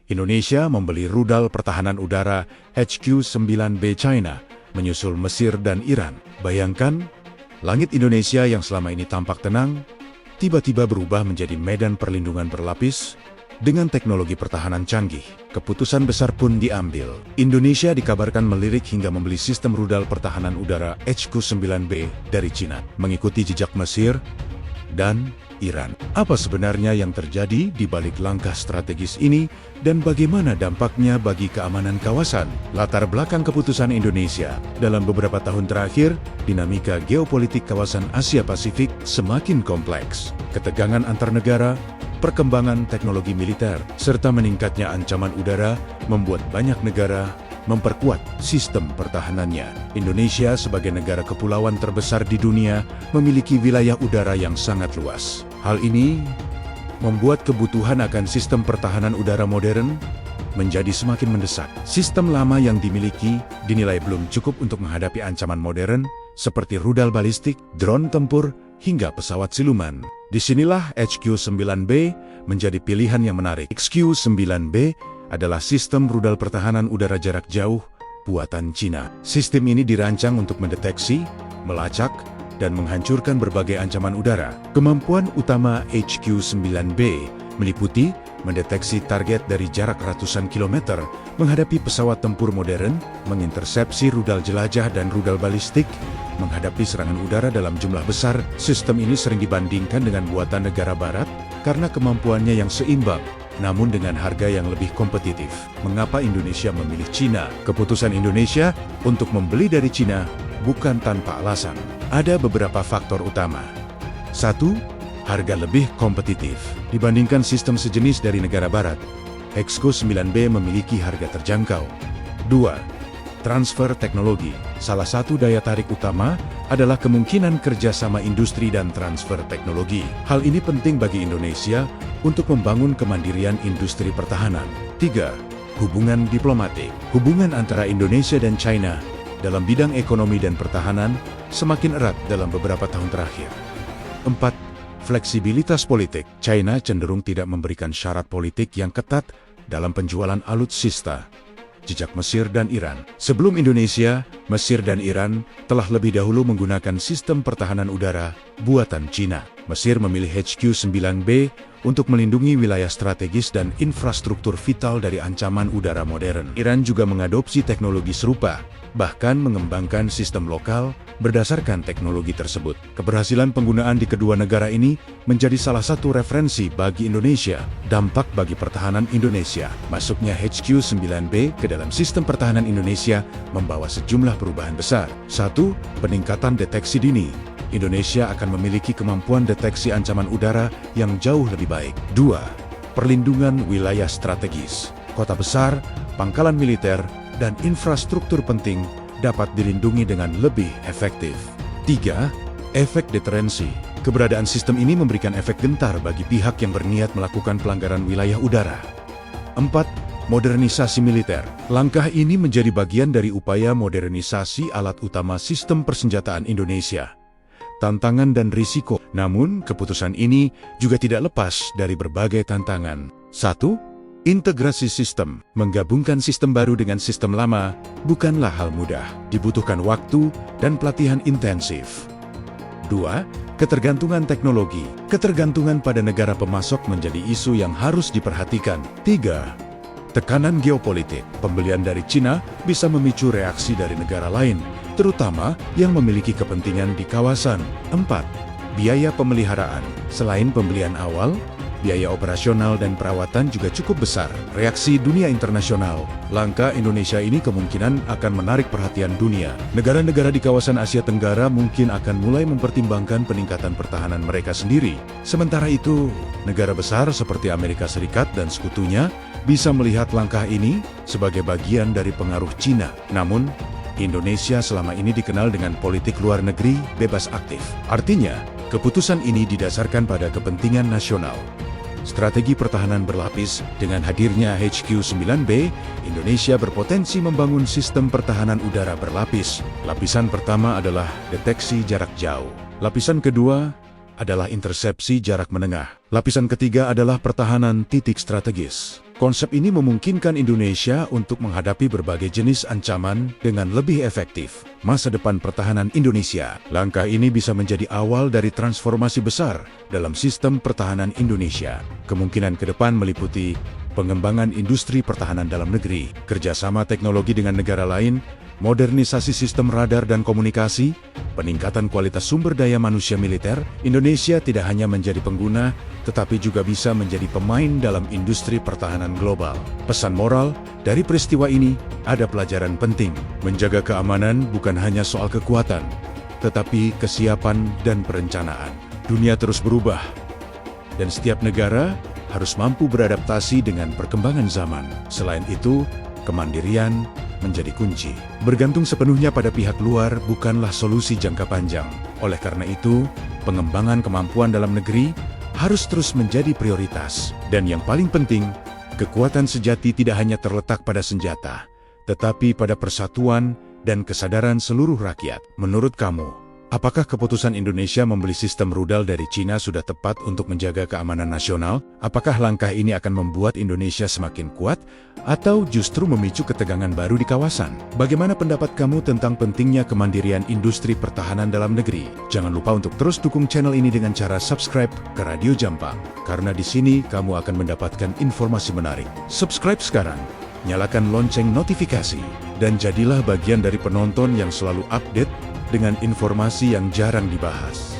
Indonesia membeli rudal pertahanan udara HQ-9B China, menyusul Mesir dan Iran. Bayangkan, langit Indonesia yang selama ini tampak tenang, tiba-tiba berubah menjadi medan perlindungan berlapis dengan teknologi pertahanan canggih. Keputusan besar pun diambil. Indonesia dikabarkan melirik hingga membeli sistem rudal pertahanan udara HQ-9B dari China, mengikuti jejak Mesir dan Iran. Apa sebenarnya yang terjadi di balik langkah strategis ini dan bagaimana dampaknya bagi keamanan kawasan? Latar belakang keputusan Indonesia. Dalam beberapa tahun terakhir, dinamika geopolitik kawasan Asia Pasifik semakin kompleks. Ketegangan antar negara, perkembangan teknologi militer, serta meningkatnya ancaman udara membuat banyak negara memperkuat sistem pertahanannya. Indonesia sebagai negara kepulauan terbesar di dunia memiliki wilayah udara yang sangat luas. Hal ini membuat kebutuhan akan sistem pertahanan udara modern menjadi semakin mendesak. Sistem lama yang dimiliki dinilai belum cukup untuk menghadapi ancaman modern seperti rudal balistik, drone tempur, hingga pesawat siluman. Disinilah HQ-9B menjadi pilihan yang menarik. HQ-9B adalah sistem rudal pertahanan udara jarak jauh buatan Cina. Sistem ini dirancang untuk mendeteksi, melacak, dan menghancurkan berbagai ancaman udara. Kemampuan utama HQ-9B meliputi mendeteksi target dari jarak ratusan kilometer, menghadapi pesawat tempur modern, mengintersepsi rudal jelajah dan rudal balistik, menghadapi serangan udara dalam jumlah besar. Sistem ini sering dibandingkan dengan buatan negara barat karena kemampuannya yang seimbang, namun dengan harga yang lebih kompetitif. Mengapa Indonesia memilih Cina? Keputusan Indonesia untuk membeli dari Cina bukan tanpa alasan. Ada beberapa faktor utama. 1. Harga lebih kompetitif. Dibandingkan sistem sejenis dari negara barat, HQ-9B memiliki harga terjangkau. 2. Transfer teknologi. Salah satu daya tarik utama adalah kemungkinan kerjasama industri dan transfer teknologi. Hal ini penting bagi Indonesia untuk membangun kemandirian industri pertahanan. 3. Hubungan diplomatik. Hubungan antara Indonesia dan China dalam bidang ekonomi dan pertahanan semakin erat dalam beberapa tahun terakhir. 4. Fleksibilitas politik. China cenderung tidak memberikan syarat politik yang ketat dalam penjualan alutsista. Jejak Mesir dan Iran. Sebelum Indonesia, Mesir dan Iran telah lebih dahulu menggunakan sistem pertahanan udara buatan Cina. Mesir memilih HQ-9B untuk melindungi wilayah strategis dan infrastruktur vital dari ancaman udara modern. Iran juga mengadopsi teknologi serupa, bahkan mengembangkan sistem lokal berdasarkan teknologi tersebut. Keberhasilan penggunaan di kedua negara ini menjadi salah satu referensi bagi Indonesia. Dampak bagi pertahanan Indonesia. Masuknya HQ-9B ke dalam sistem pertahanan Indonesia membawa sejumlah perubahan besar. 1. Peningkatan deteksi dini. Indonesia akan memiliki kemampuan deteksi ancaman udara yang jauh lebih baik. 2. Perlindungan wilayah strategis. Kota besar, pangkalan militer, dan infrastruktur penting dapat dilindungi dengan lebih efektif. 3. Efek deterensi. Keberadaan sistem ini memberikan efek gentar bagi pihak yang berniat melakukan pelanggaran wilayah udara. 4. Modernisasi militer. Langkah ini menjadi bagian dari upaya modernisasi alat utama sistem persenjataan Indonesia. Tantangan dan risiko. Namun, keputusan ini juga tidak lepas dari berbagai tantangan. 1. Integrasi sistem. Menggabungkan sistem baru dengan sistem lama bukanlah hal mudah. Dibutuhkan waktu dan pelatihan intensif. 2. Ketergantungan teknologi. Ketergantungan pada negara pemasok menjadi isu yang harus diperhatikan. 3. Tekanan geopolitik. Pembelian dari Cina bisa memicu reaksi dari negara lain, terutama yang memiliki kepentingan di kawasan. 4. Biaya pemeliharaan. Selain pembelian awal, biaya operasional dan perawatan juga cukup besar. Reaksi dunia internasional. Langkah Indonesia ini kemungkinan akan menarik perhatian dunia. Negara-negara di kawasan Asia Tenggara mungkin akan mulai mempertimbangkan peningkatan pertahanan mereka sendiri. Sementara itu, negara besar seperti Amerika Serikat dan sekutunya bisa melihat langkah ini sebagai bagian dari pengaruh Cina. Namun, Indonesia selama ini dikenal dengan politik luar negeri bebas aktif. Artinya, keputusan ini didasarkan pada kepentingan nasional. Strategi pertahanan berlapis. Dengan hadirnya HQ-9B, Indonesia berpotensi membangun sistem pertahanan udara berlapis. Lapisan pertama adalah deteksi jarak jauh. Lapisan kedua adalah intersepsi jarak menengah. Lapisan ketiga adalah pertahanan titik strategis. Konsep ini memungkinkan Indonesia untuk menghadapi berbagai jenis ancaman dengan lebih efektif. Masa depan pertahanan Indonesia. Langkah ini bisa menjadi awal dari transformasi besar dalam sistem pertahanan Indonesia. Kemungkinan ke depan meliputi pengembangan industri pertahanan dalam negeri, kerjasama teknologi dengan negara lain, modernisasi sistem radar dan komunikasi, peningkatan kualitas sumber daya manusia militer. Indonesia tidak hanya menjadi pengguna, tetapi juga bisa menjadi pemain dalam industri pertahanan global. Pesan moral dari peristiwa ini ada pelajaran penting. Menjaga keamanan bukan hanya soal kekuatan, tetapi kesiapan dan perencanaan. Dunia terus berubah, dan setiap negara harus mampu beradaptasi dengan perkembangan zaman. Selain itu, kemandirian menjadi kunci. Bergantung sepenuhnya pada pihak luar bukanlah solusi jangka panjang. Oleh karena itu, pengembangan kemampuan dalam negeri harus terus menjadi prioritas. Dan yang paling penting, kekuatan sejati tidak hanya terletak pada senjata, tetapi pada persatuan dan kesadaran seluruh rakyat. Menurut kamu, apakah keputusan Indonesia membeli sistem rudal dari Cina sudah tepat untuk menjaga keamanan nasional? Apakah langkah ini akan membuat Indonesia semakin kuat, atau justru memicu ketegangan baru di kawasan? Bagaimana pendapat kamu tentang pentingnya kemandirian industri pertahanan dalam negeri? Jangan lupa untuk terus dukung channel ini dengan cara subscribe ke Radio Jampang, karena di sini kamu akan mendapatkan informasi menarik. Subscribe sekarang, nyalakan lonceng notifikasi, dan jadilah bagian dari penonton yang selalu update dengan informasi yang jarang dibahas.